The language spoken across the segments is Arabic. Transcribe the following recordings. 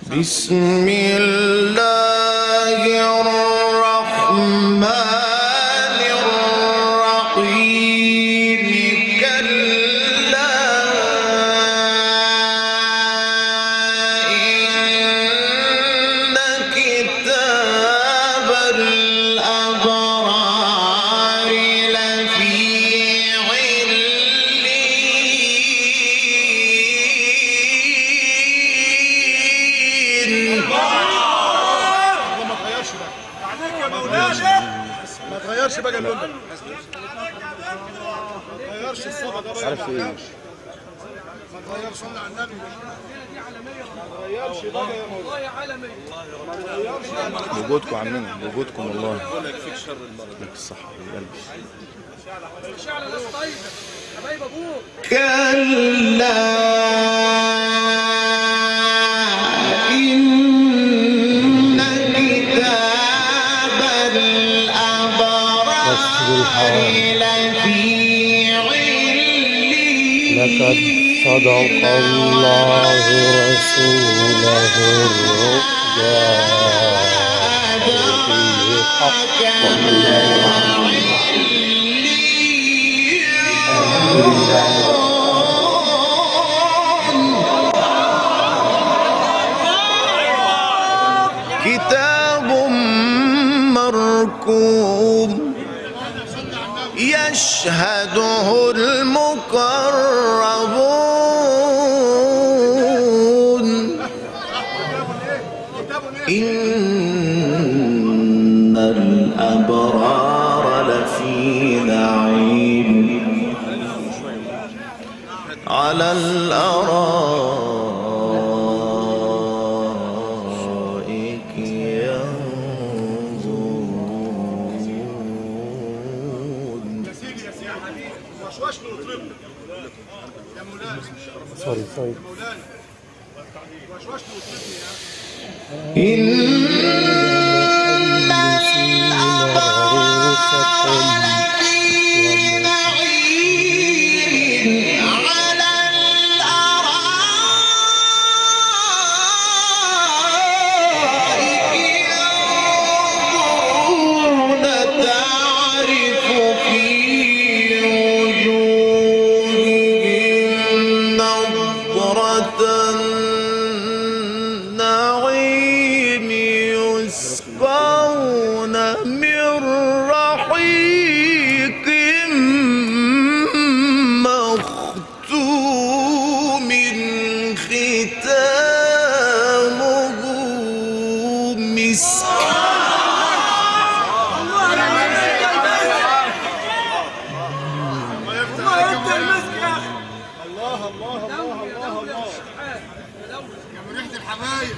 بسم الله الرحمن الرحيم كلا إن كتاب الأبرار لفي ما تغيرش بقى اللون ده، ما تغيرش الصوت ده، عارف ايه؟ ما تغيرش، صلي على النبي، ما تغيرش بقى يا مولانا. وجودكم عمنا، وجودكم والله يكفيك شر المرض، لك الصحة والقلب. مش على ناس طيبة حبايب ابوك. كلا إن كتاب الأبرار لفي عليين. لقد صدق الله رسوله الرؤيا بالحق. كتاب مرقوم يشهده المقربون إن الأبرار لفي نعيم على الأرائك ينظرون. يا مولانا سوري إن الأبرار في نعيم على الأرائك ينظرون تعرف في وجوههم نضرة النعيم يسقون من رحيق مختوم ختامه مسك. الله الله الله الله الله يا مريحة الحبايب.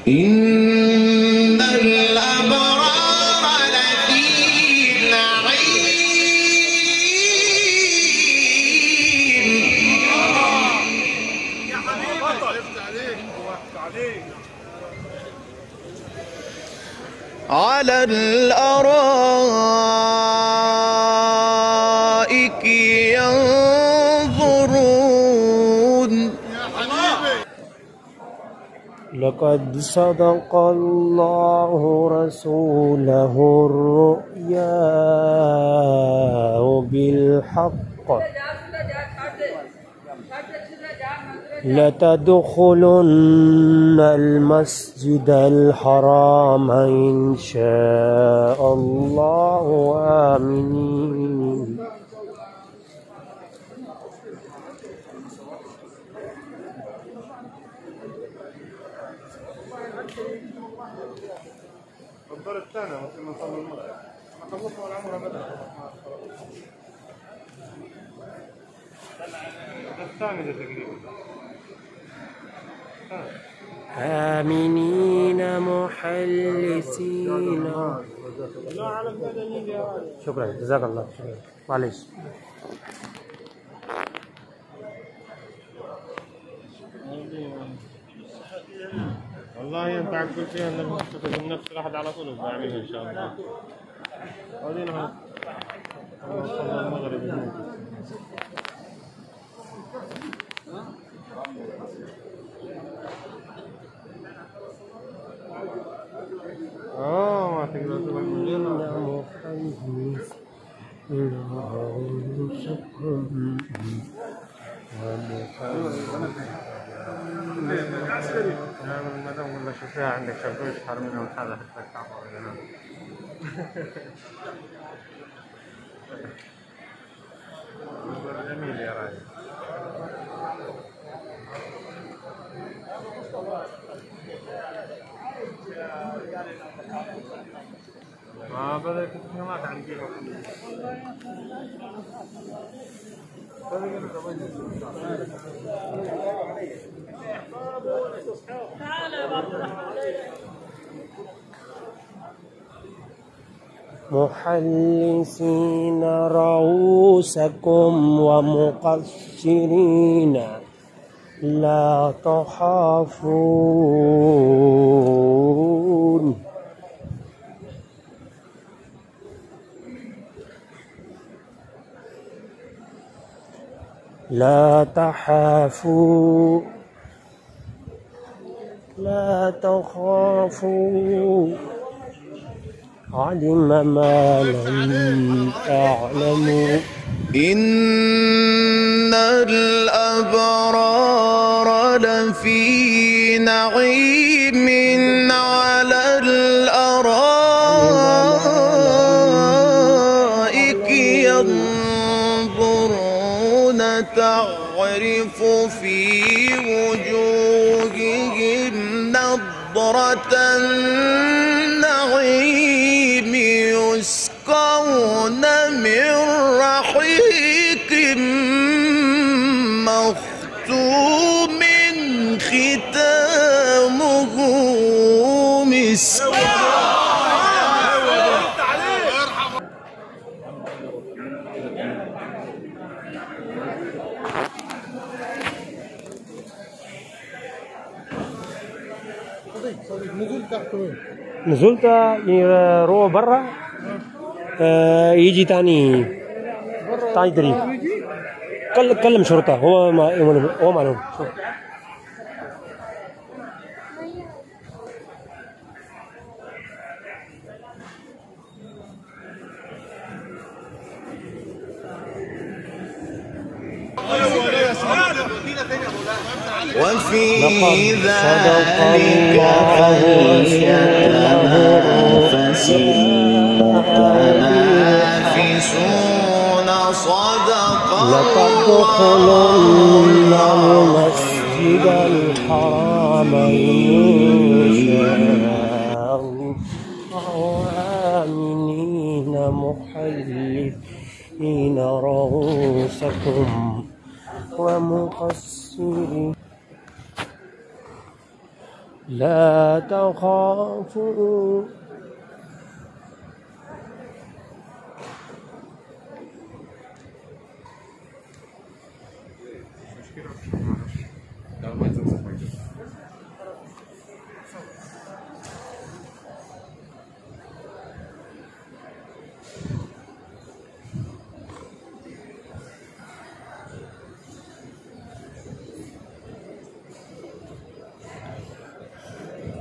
إن الأبرار لفي نعيم يا حبيبي وقفت عليك وقفت عليك على الأرائك ينظرون. يا حبيبي. لقد صدق الله رسوله الرؤيا بالحق. لتدخلن المسجد الحرام إن شاء الله آمنين. الدور الثاني مثل ما صار المرة خلصنا العمر ابدا. الثاني ده تقريبا آمنين محلسين. شكرا جزاك الله. شكرا معلش. والله ينفع كل شيء انك تاخذ النفس الواحد على طول بعملها ان شاء الله. ودينا صلى المغرب. ولا شو فيها عندك شبكة يشحر منها وتحرك جميل يا راجل. ما بدك تفهمات عن كيف محلسين رؤوسكم ومقصرين لا تخافون لا تخافوا لا تخافوا علم ما لم تعلموا إن الأبرار لفي نعيم على الأرائك ينظرون تعرف في وجوههم نضرة النعيم يسقون من رحيق مختوم ختامه مسك. نزلت روح برا يجي تاني تدريب كلم شرطة هو معلوم وفي ذلك فليتنافس المتنافسون صدق لتدخلن المسجد الحرام إن شاء الله آمنين محلقين رؤوسكم ومقصرين لا تخافوا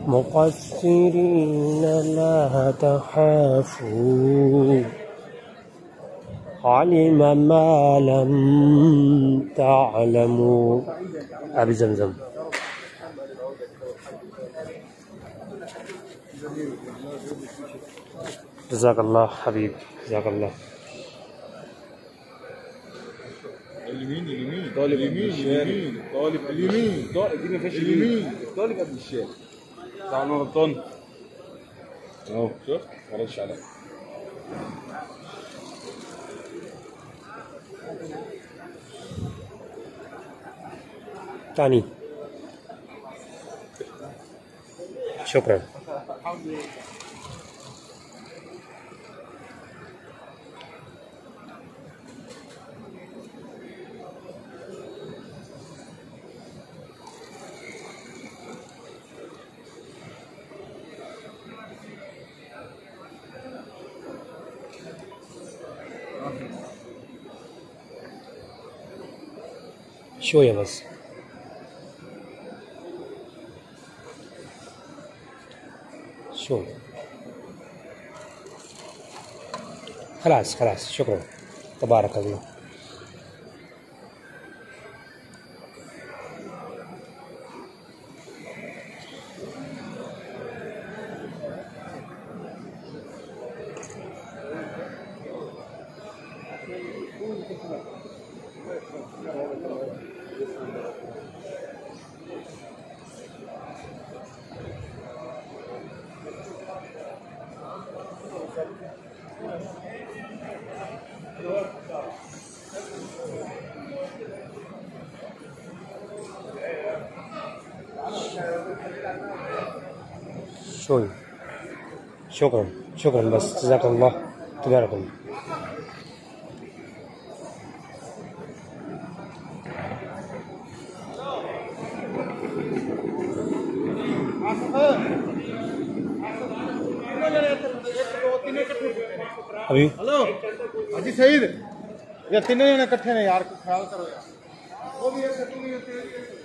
مقصرين لا تخافوا علم ما لم تعلموا. أبي زمزم جزاك الله حبيب جزاك الله. اليمين طالب قبل الشارع طالب اليمين دي ما فيهاش اليمين طالب قبل الشارع تعال انا غلطان اهو شفت ما ردش عليا. تاني شكرا. شوية بس. شوية خلاص شكرا تبارك الله. شوي. شكرا شكرا، بس جزاك الله، تبارك الله. अभी हेलो हाजी सईद, ये तीनों जने इकट्ठे ने यार, ख्याल करो यार। वो भी है सेटिंग नहीं होती है।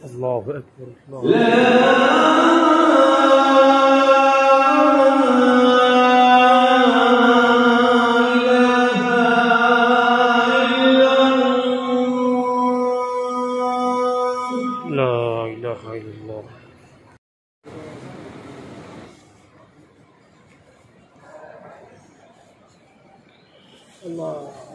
الله أكبر، الله لا إله إلا الله. الله